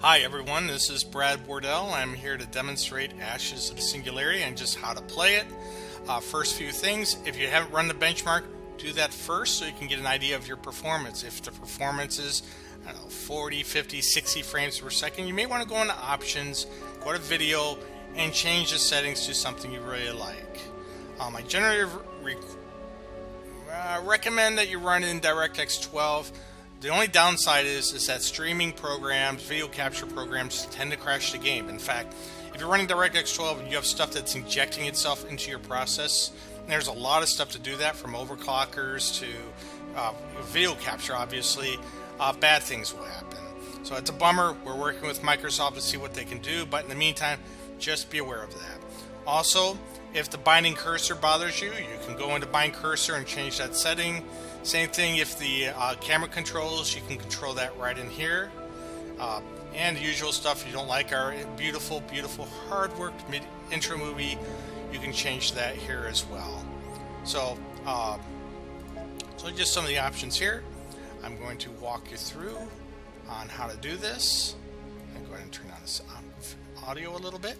Hi everyone, this is Brad Wardell. I'm here to demonstrate Ashes of Singularity and just how to play it. First few things, if you haven't run the benchmark, do that first so you can get an idea of your performance. If the performance is, 40, 50, 60 frames per second, you may want to go into options, go to video, and change the settings to something you really like. I generally recommend that you run in DirectX 12. The only downside is that streaming programs, video capture programs tend to crash the game. In fact, if you're running DirectX 12 and you have stuff that's injecting itself into your process, there's a lot of stuff to do that, from overclockers to video capture, obviously, bad things will happen. So it's a bummer. We're working with Microsoft to see what they can do, but in the meantime, just be aware of that. Also, if the binding cursor bothers you, you can go into bind cursor and change that setting. Same thing if the camera controls, you can control that right in here. And the usual stuff you don't like, our beautiful, beautiful, hard-worked intro movie, you can change that here as well. So just some of the options here. I'm going to walk you through on how to do this. I'm going to turn on this audio a little bit.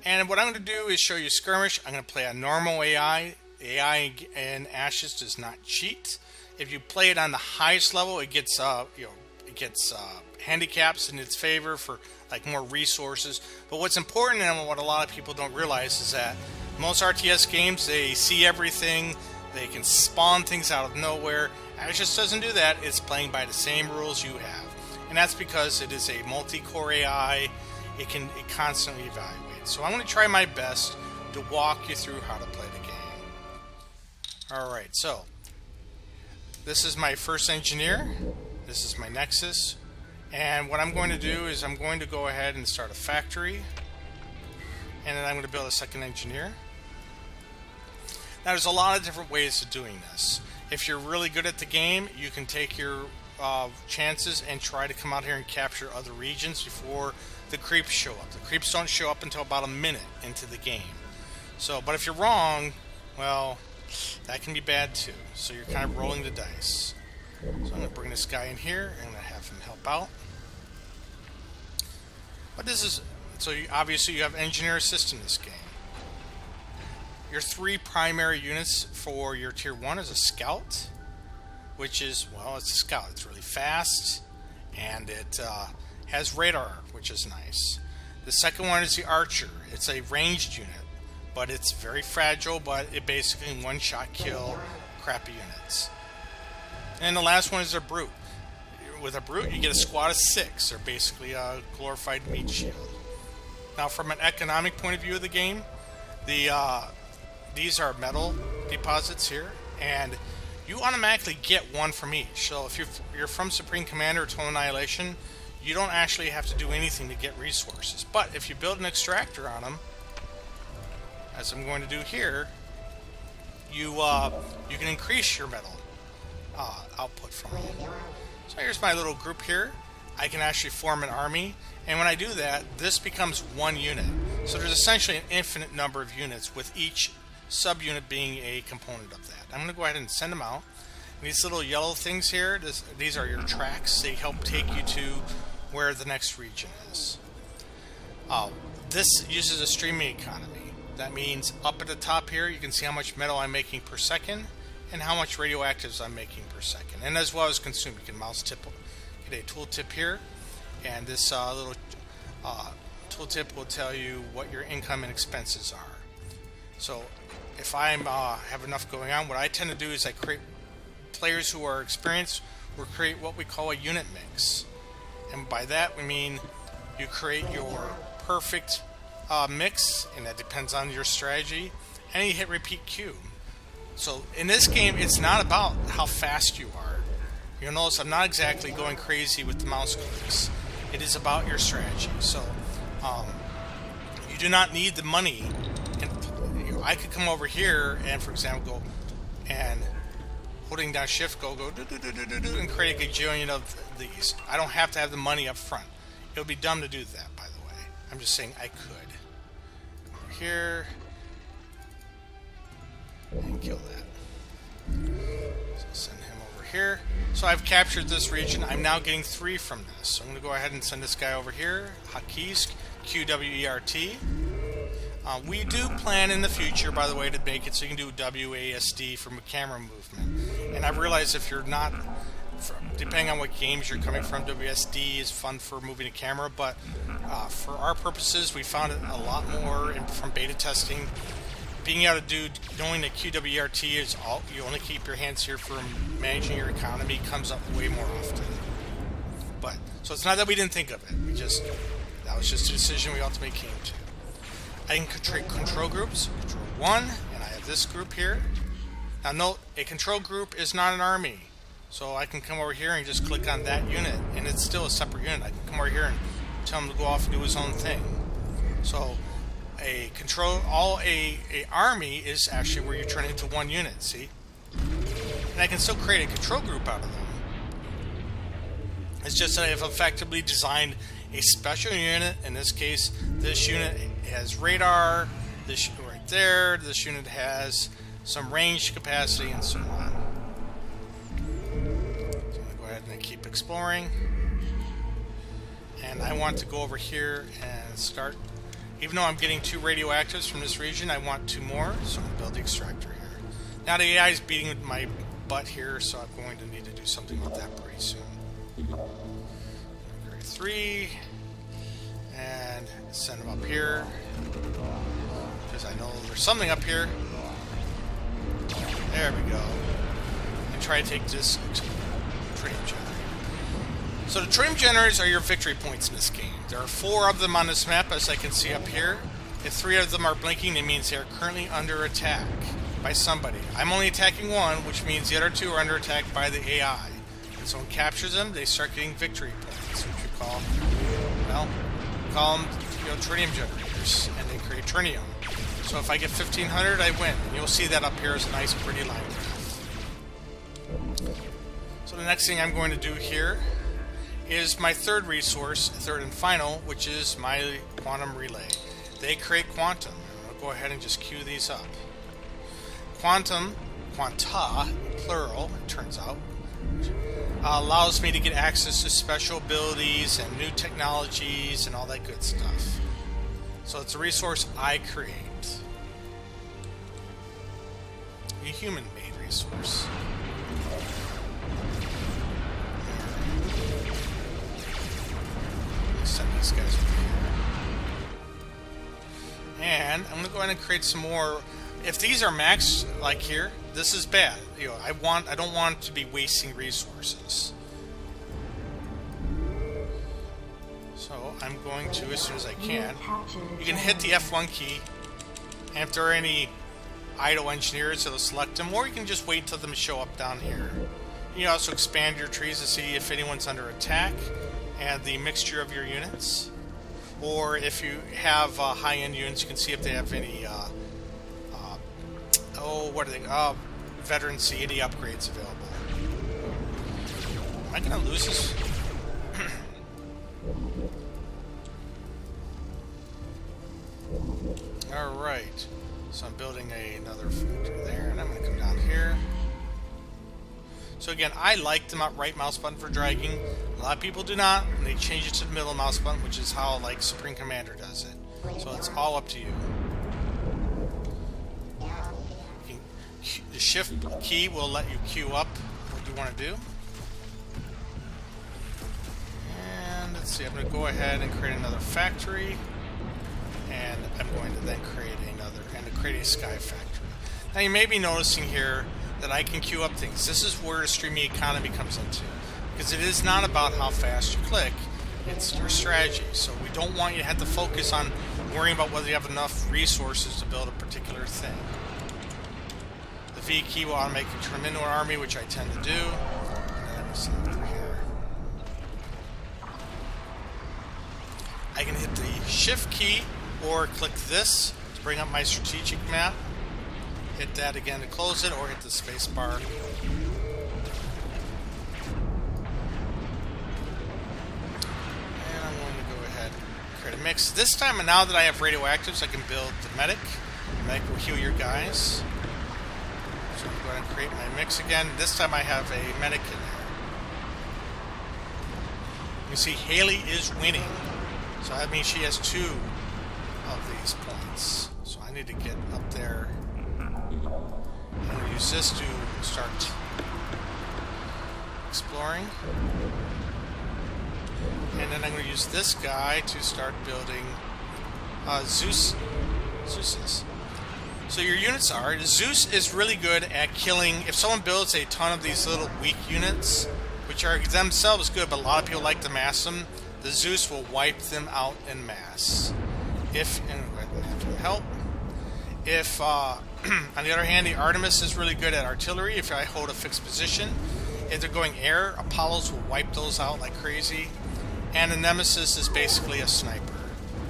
And what I'm going to do is show you Skirmish. I'm going to play a normal AI. AI in Ashes does not cheat. If you play it on the highest level, it gets handicaps in its favor for like more resources. But what's important, and what a lot of people don't realize, is that most RTS games, they see everything. They can spawn things out of nowhere. Ashes doesn't do that. It's playing by the same rules you have, and that's because it is a multi-core AI. It constantly evaluates. So I'm going to try my best to walk you through how to play the game. Alright, so this is my first engineer. This is my Nexus. And what I'm going to do is I'm going to go ahead and start a factory. And then I'm going to build a second engineer. Now there's a lot of different ways of doing this. If you're really good at the game, you can take your chances and try to come out here and capture other regions before the creeps show up. The creeps don't show up until about a minute into the game. But if you're wrong, well, that can be bad too. So you're kind of rolling the dice. So I'm going to bring this guy in here and I'm going to have him help out. But this is, so obviously you have engineer assist in this game. Your three primary units for your tier 1 is a scout, which is, well, it's a scout. It's really fast and it has radar, which is nice. The second one is the archer. It's a ranged unit, but it's very fragile, but it basically one-shot kill crappy units. And the last one is a brute. With a brute, you get a squad of 6. They're basically a glorified meat shield. Now, from an economic point of view of the game, these are metal deposits here, and you automatically get one from each. So if you're from Supreme Commander or Total Annihilation, you don't actually have to do anything to get resources. But if you build an extractor on them, as I'm going to do here, you can increase your metal output from it. So here's my little group here. I can actually form an army, and when I do that, this becomes one unit. So there's essentially an infinite number of units, with each subunit being a component of that. I'm going to go ahead and send them out. And these little yellow things here, these are your tracks. They help take you to where the next region is. This uses a streaming economy. That means up at the top here, you can see how much metal I'm making per second and how much radioactives I'm making per second, and as well as consume. You can mouse tip, get a tooltip here, and this little tooltip will tell you what your income and expenses are. So if I have enough going on, what I tend to do is I create, players who are experienced will create what we call a unit mix. And by that we mean you create your perfect mix, and that depends on your strategy, and you hit repeat Q. So in this game, it's not about how fast you are. You'll notice I'm not exactly going crazy with the mouse clicks. It is about your strategy. So you do not need the money. And I could come over here and, for example, go and holding down shift, go do, and create a gajillion of these. I don't have to have the money up front. It would be dumb to do that, by the way. I'm just saying I could. Over here and kill that. So send him over here. So I've captured this region. I'm now getting 3 from this. So I'm going to go ahead and send this guy over here. Hotkeys, QWERT. We do plan in the future, by the way, to make it so you can do WASD for camera movement. And I've realized if you're not, depending on what games you're coming from, WSD is fun for moving a camera, but for our purposes, we found it a lot more from beta testing. Being able to do, knowing that QWERT is all, you only keep your hands here for managing your economy, comes up way more often. But, so it's not that we didn't think of it, that was just a decision we ultimately came to. I can create control groups, control 1, and I have this group here. Now note, a control group is not an army. So I can come over here and just click on that unit, and it's still a separate unit. I can come over here and tell him to go off and do his own thing. So a army is actually where you turn it into one unit, see? And I can still create a control group out of them. It's just that I've effectively designed a special unit. In this case, this unit has radar, this right there, this unit has some range capacity, and so on. So I'm going to go ahead and keep exploring. And I want to go over here and start, even though I'm getting 2 radioactives from this region, I want 2 more, so I'm going to build the extractor here. Now the AI is beating my butt here, so I'm going to need to do something about that pretty soon. Grade 3, and send them up here, because I know there's something up here. There we go. And try to take this tritium generator. So the tritium generators are your victory points in this game. There are 4 of them on this map, as I can see up here. If 3 of them are blinking, it means they are currently under attack by somebody. I'm only attacking 1, which means the other 2 are under attack by the AI. And so when it captures them, they start getting victory points, which we call, well, them, tritium generators, and they create tritium. So if I get 1,500, I win. And you'll see that up here as a nice, pretty line graph. So the next thing I'm going to do here is my 3rd resource, 3rd and final, which is my quantum relay. They create quantum. I'll go ahead and just queue these up. Quanta, plural, it turns out, allows me to get access to special abilities and new technologies and all that good stuff. So it's a resource I create. A human-made resource. Send these guys over here. And I'm going to go ahead and create some more. If these are maxed, like here, this is bad. I don't want to be wasting resources. So I'm going to, as soon as I can, you can hit the F1 key, and if there are any idle engineers, it'll select them, or you can just wait until them show up down here. You can also expand your trees to see if anyone's under attack and the mixture of your units, or if you have high-end units, you can see if they have any veteran C, any upgrades available. Am I gonna lose this? Alright, so I'm building another factory there, and I'm going to come down here. So again, I like the right mouse button for dragging. A lot of people do not, and they change it to the middle mouse button, which is how like Supreme Commander does it. So it's all up to you. The shift key will let you queue up what you want to do. And let's see, I'm going to go ahead and create another factory. And I'm going to then create another, and to create a sky factory. Now you may be noticing here that I can queue up things. This is where the streaming economy comes into. Because it is not about how fast you click, it's your strategy. So we don't want you to have to focus on worrying about whether you have enough resources to build a particular thing. The V key will automatically turn them into an army, which I tend to do. And then I'm send it over here. I can hit the shift key or click this to bring up my strategic map. Hit that again to close it, or hit the space bar. And I'm going to go ahead and create a mix. This time, now that I have radioactives, I can build the medic. The medic will heal your guys. So I'm going to going to create my mix again. This time I have a medic in there. You see Haley is winning. So that means she has 2 of these points. So I need to get up there. I'm going to use this to start exploring. And then I'm going to use this guy to start building Zeus's. So your units are, Zeus is really good at killing, if someone builds a ton of these little weak units, which are themselves good, but a lot of people like to mass them, the Zeus will wipe them out en masse. If, and help. If, on the other hand, the Artemis is really good at artillery, if I hold a fixed position. If they're going air, Apollos will wipe those out like crazy. And the Nemesis is basically a sniper.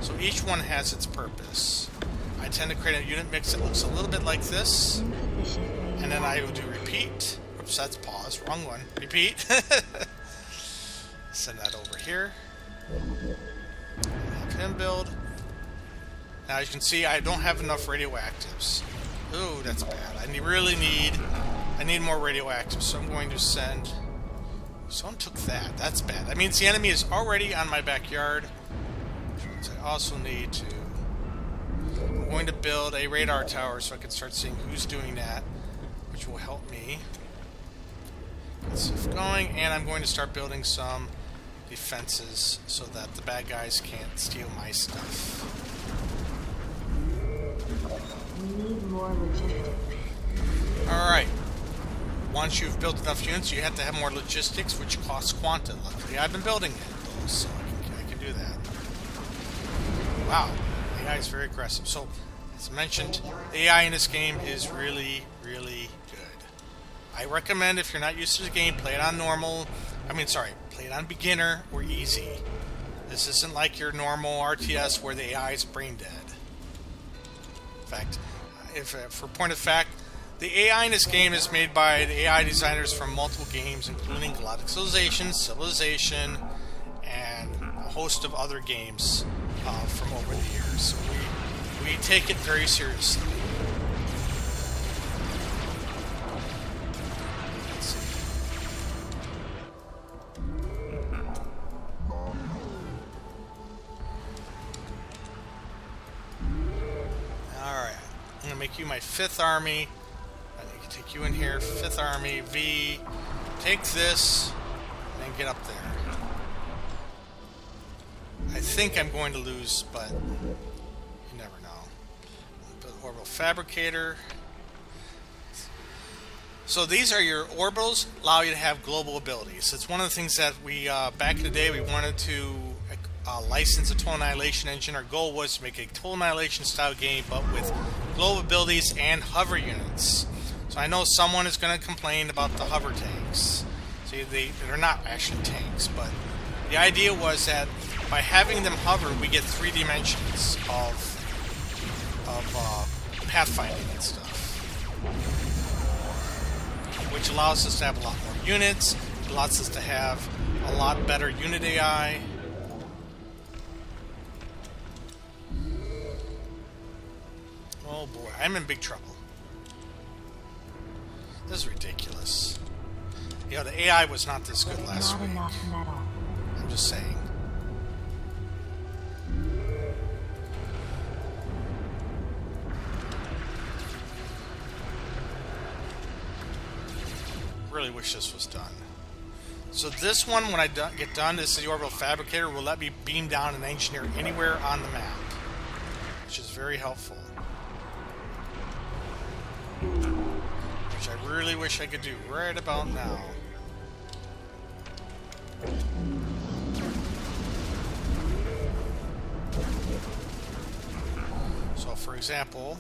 So each one has its purpose. I tend to create a unit mix that looks a little bit like this. And then I will do repeat. Oops, that's pause. Wrong one. Repeat. Send that over here. Have him build. Now as you can see, I don't have enough radioactives. Ooh, that's bad. I need more radioactives, so I'm going to send... Someone took that. That's bad. That means the enemy is already on my backyard. So I also need to... I'm going to build a radar tower so I can start seeing who's doing that, which will help me get stuff going. And I'm going to start building some defenses so that the bad guys can't steal my stuff. We need more logistics. Alright. Once you've built enough units, you have to have more logistics, which costs quanta. Luckily, I've been building it, so I can do that. Wow. AI is very aggressive. So, as I mentioned, the AI in this game is really, really good. I recommend, if you're not used to the game, play it on normal. Play it on beginner or easy. This isn't like your normal RTS where the AI is brain dead. In fact, for point of fact, the AI in this game is made by the AI designers from multiple games, including Galactic Civilization, and a host of other games from over the years. So we take it very seriously. Let's see. Alright, I'm going to make you my 5th army. Take you in here, 5th Army, V, take this, and get up there. I think I'm going to lose, but you never know. Build Orbital Fabricator. So these are your orbitals, allow you to have global abilities. It's one of the things that we, back in the day, we wanted to license a Total Annihilation engine. Our goal was to make a Total Annihilation style game, but with global abilities and hover units. So I know someone is going to complain about the hover tanks. See, they're not actually tanks, but the idea was that by having them hover, we get 3 dimensions of pathfinding and stuff, which allows us to have a lot more units. It allows us to have a lot better unit AI. Oh boy, I'm in big trouble. This is ridiculous. You know, the AI was not this good last week. I'm just saying. Really wish this was done. So this one, when I get done, this is the Orbital Fabricator, will let me beam down an engineer anywhere on the map, which is very helpful. Which I really wish I could do right about now. So, for example,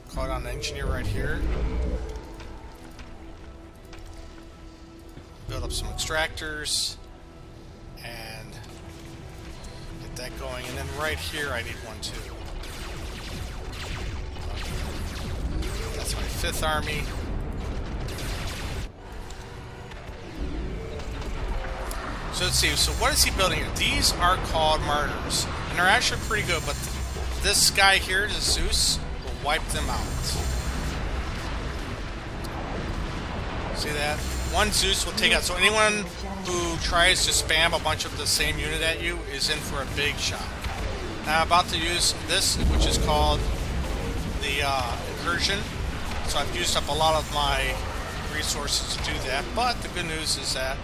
call it on the engineer right here. Build up some extractors and get that going. And then right here, I need one too. That's my 5th Army. So let's see, so what is he building here? These are called martyrs, and they're actually pretty good, but this guy here, the Zeus, will wipe them out. See that? One Zeus will take out. So anyone who tries to spam a bunch of the same unit at you is in for a big shot. Now I'm about to use this, which is called the incursion. So I've used up a lot of my resources to do that. But the good news is that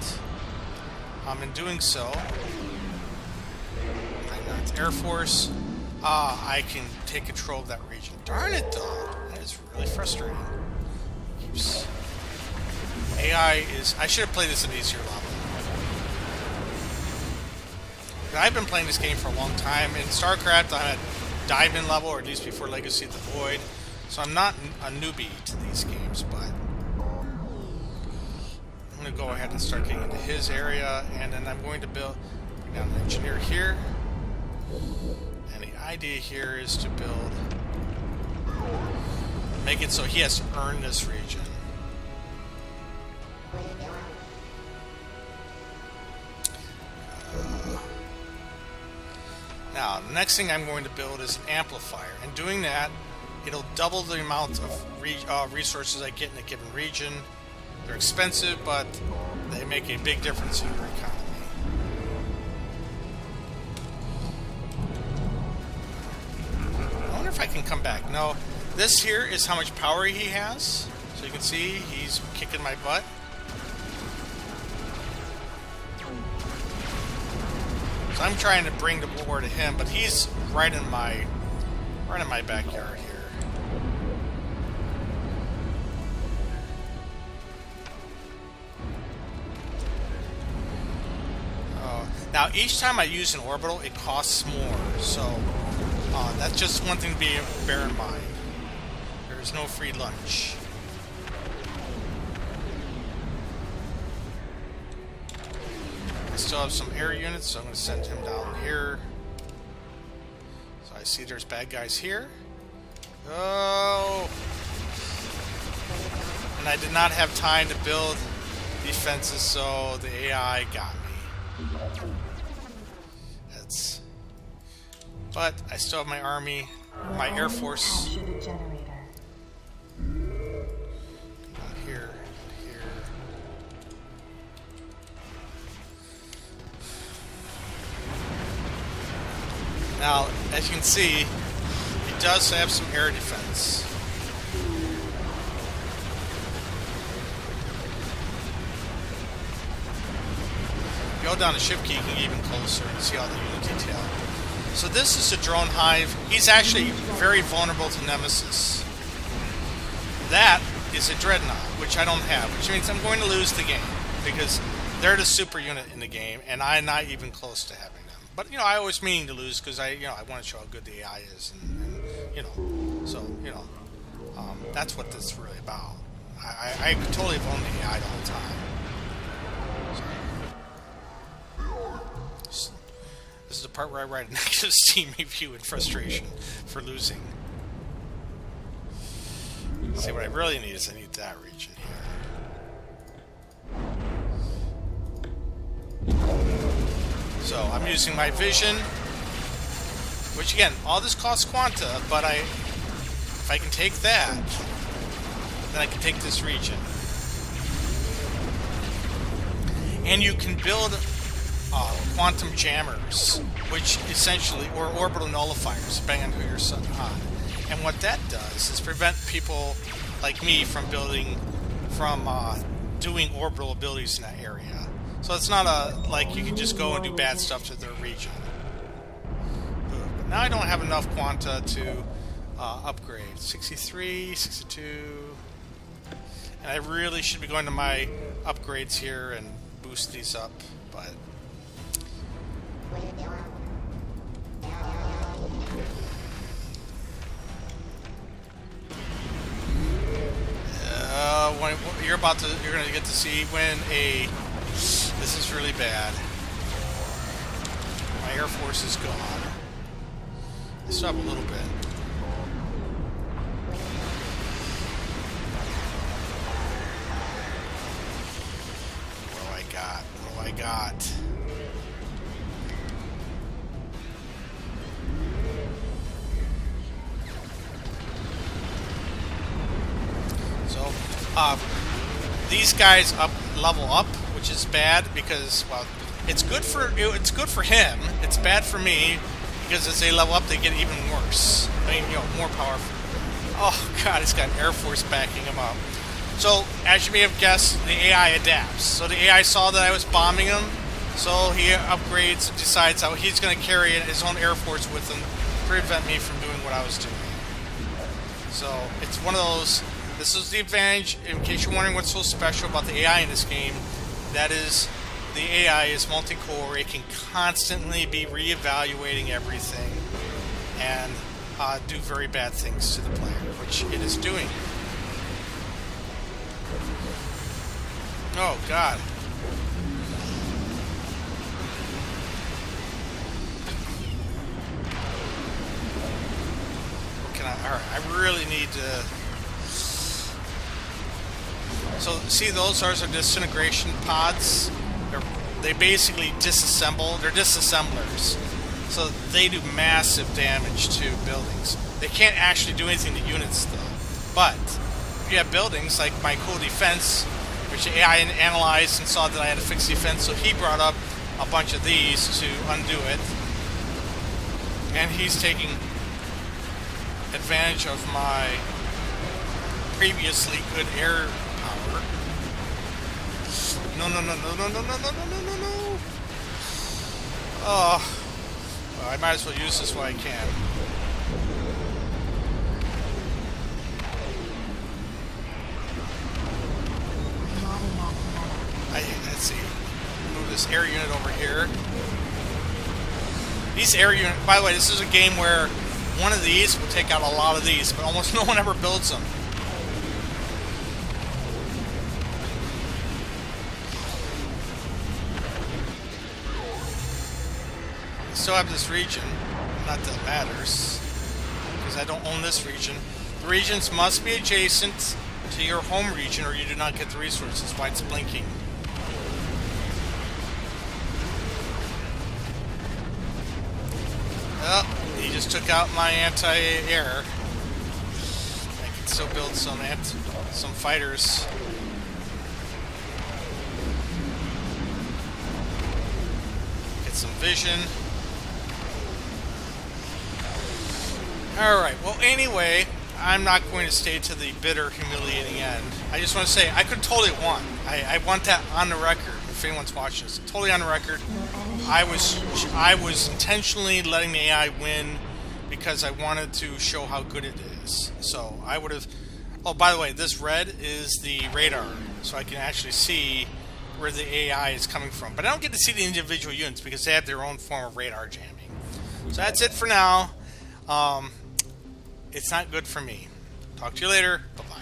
in doing so, Air Force, I can take control of that region. Darn it, though. That is really frustrating. Keeps... AI is... I should have played this in easier level. I've been playing this game for a long time. In StarCraft, I'm at Diamond level, or at least before Legacy of the Void. So I'm not a newbie to these games, but... I'm going to go ahead and start getting into his area, and then I'm going to bring down an engineer here. And the idea here is to make it so he has to earn this region. Now, the next thing I'm going to build is an amplifier. And doing that, it'll double the amount of resources I get in a given region. They're expensive, but they make a big difference in your economy. I wonder if I can come back. No, this here is how much power he has. So you can see he's kicking my butt. So I'm trying to bring the war to him, but he's right in my backyard here. Now, each time I use an orbital, it costs more, so that's just one thing to bear in mind. There is no free lunch. I still have some air units, so I'm going to send him down here. So I see there's bad guys here. Oh! And I did not have time to build defenses, so the AI got me. But I still have my army, my air force. Here. Now, as you can see, it does have some air defense. Go down to ship key, you can get even closer and see all the unit detail. So this is a drone hive. He's actually very vulnerable to Nemesis. That is a Dreadnought, which I don't have, which means I'm going to lose the game because they're the super unit in the game, and I'm not even close to having them. But I always mean to lose because I want to show how good the AI is, and so that's what this is really about. I totally have owned the AI the whole time. This is the part where I write a negative Steam review in frustration for losing. See, what I really need is I need that region here. So I'm using my vision, which again, all this costs quanta, but if I can take that, then I can take this region. And you can build quantum jammers, which essentially, or orbital nullifiers, depending on who you're on. And what that does is prevent people like me from doing orbital abilities in that area. So it's not like you can just go and do bad stuff to their region. But now I don't have enough quanta to upgrade. 63, 62. And I really should be going to my upgrades here and boost these up, but you're going to get to see when this is really bad. My Air Force is gone. I still have a little bit. What do I got? So, these guys level up, which is bad because, well, it's good for him. It's bad for me because as they level up, they get even worse. I mean, more powerful. Oh God, he's got an Air Force backing him up. So, as you may have guessed, the AI adapts. So the AI saw that I was bombing him, so he upgrades and decides how he's going to carry his own Air Force with him to prevent me from doing what I was doing. So, it's one of those. This is the advantage, in case you're wondering what's so special about the AI in this game. That is, the AI is multi-core. It can constantly be reevaluating everything and do very bad things to the player, which it is doing. Oh, God. What can alright, I really need to... So, see, those are disintegration pods. They basically disassemble. They're disassemblers. So, they do massive damage to buildings. They can't actually do anything to units, though. But, if you have buildings like my cool defense, which AI analyzed and saw that I had to fix defense, so he brought up a bunch of these to undo it. And he's taking advantage of my previously good air power. No. Oh. Well, I might as well use this while I can. Let's see. Move this air unit over here. These air units, by the way, this is a game where one of these will take out a lot of these, but almost no one ever builds them. I still have this region. Not that it matters, because I don't own this region. The regions must be adjacent to your home region or you do not get the resources. That's why it's blinking. Oh, he just took out my anti-air. I can still build some fighters. Get some vision. Alright, well anyway, I'm not going to stay to the bitter, humiliating end. I just want to say, I could totally have won. I want that on the record, if anyone's watching this. Totally on the record. I was intentionally letting the AI win because I wanted to show how good it is. So I would have... Oh, by the way, this red is the radar, so I can actually see where the AI is coming from. But I don't get to see the individual units because they have their own form of radar jamming. So that's it for now. It's not good for me. Talk to you later. Bye-bye.